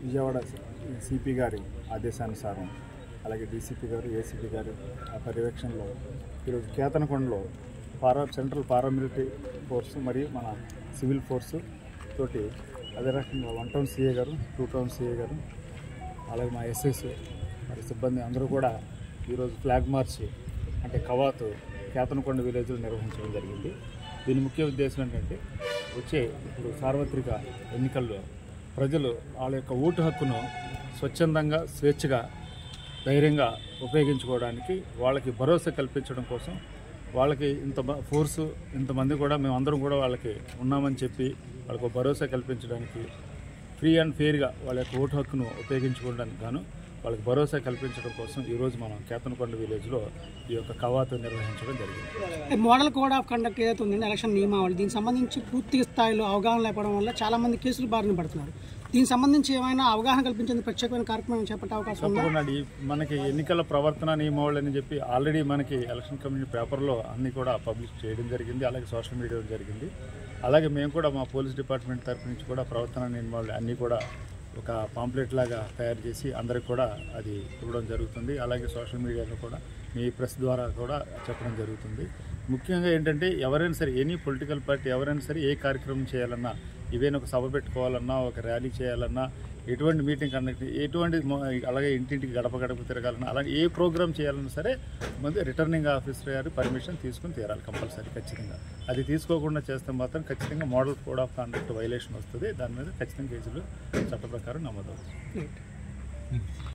Vijayawada CP గారి ఆదేశానుసారం అలాగే డీసీపీ గారు ఏసీపీ గారు ఆ పర్యవేక్షణలో ఈరోజు కేతనకొండలో సెంట్రల్ పారామిలిటరీ ఫోర్సు మరియు మన సివిల్ ఫోర్సు తోటి అదే రకంగా 1 టౌన్ సిఏ గారు 2 టౌన్ సిఏ గారు అలాగే మా ఎస్ఎస్ మరి సిబ్బంది అందరూ కూడా ఈరోజు ఫ్లాగ్ మార్చ్ అంటే కవాతు కేతనకొండ విలేజ్లో నిర్వహించడం జరిగింది. దీని ముఖ్య ఉద్దేశం ఏంటంటే వచ్చే ఇప్పుడు సార్వత్రిక ఎన్నికల్లో ప్రజలు వాళ్ళ యొక్క ఓటు హక్కును స్వచ్ఛందంగా స్వేచ్ఛగా ధైర్యంగా ఉపయోగించుకోవడానికి వాళ్ళకి భరోసా కల్పించడం కోసం వాళ్ళకి ఫోర్సు ఇంతమంది కూడా మేమందరం కూడా వాళ్ళకి ఉన్నామని చెప్పి వాళ్ళకు భరోసా కల్పించడానికి ఫ్రీ అండ్ ఫెయిర్గా వాళ్ళ యొక్క ఓటు హక్కును ఉపయోగించుకోవడానికి గాను వాళ్ళకి భరోసా కల్పించడం కోసం ఈరోజు మనం కేతనకొండ విలేజ్లో ఈ యొక్క కవాతు నిర్వహించడం జరిగింది. మోడల్ కోడ్ ఆఫ్ కండక్ట్ ఏదైతే ఉందండి ఎలక్షన్ నియమావళి దీనికి సంబంధించి పూర్తి స్థాయిలో అవగాహన లేకపోవడం వల్ల చాలామంది కేసులు బారిన పడుతున్నారు. దీనికి సంబంధించి ఏమైనా అవగాహన కల్పించేందుకు ప్రత్యేకమైన కార్యక్రమం చేపట్టే అవకాశం తప్పకుండా. మనకి ఎన్నికల ప్రవర్తన నియమావళి అని చెప్పి ఆల్రెడీ మనకి ఎలక్షన్ కమిషన్ పేపర్లో అన్నీ కూడా పబ్లిష్ చేయడం జరిగింది, అలాగే సోషల్ మీడియాలో జరిగింది. అలాగే మేము కూడా మా పోలీస్ డిపార్ట్మెంట్ తరఫు నుంచి కూడా ప్రవర్తన నియమావళి అన్నీ కూడా ఒక పాంప్లెట్ లాగా తయారు చేసి అందరికి కూడా అది ఇవ్వడం జరుగుతుంది. అలాగే సోషల్ మీడియాలో కూడా మీ ప్రెస్ ద్వారా కూడా చెప్పడం జరుగుతుంది. ముఖ్యంగా ఏంటంటే ఎవరైనా సరే ఎనీ పొలిటికల్ పార్టీ ఎవరైనా సరే ఏ కార్యక్రమం చేయాలన్నా, ఈవెన్ ఒక సభ పెట్టుకోవాలన్నా, ఒక ర్యాలీ చేయాలన్నా, ఎటువంటి మీటింగ్ కండక్ట్ ఎటువంటి అలాగే ఇంటింటికి గడప గడప తిరగాలన్నా, అలాగే ఏ ప్రోగ్రామ్ చేయాలన్నా సరే ముందు రిటర్నింగ్ ఆఫీసర్ గారు పర్మిషన్ తీసుకుని తీరాలి కంపల్సరీ ఖచ్చితంగా. అది తీసుకోకుండా చేస్తే మాత్రం ఖచ్చితంగా model code of conduct violation వస్తుంది. దాని మీద ఖచ్చితంగా కేసులు చట్ట ప్రకారం నమోదవుతుంది.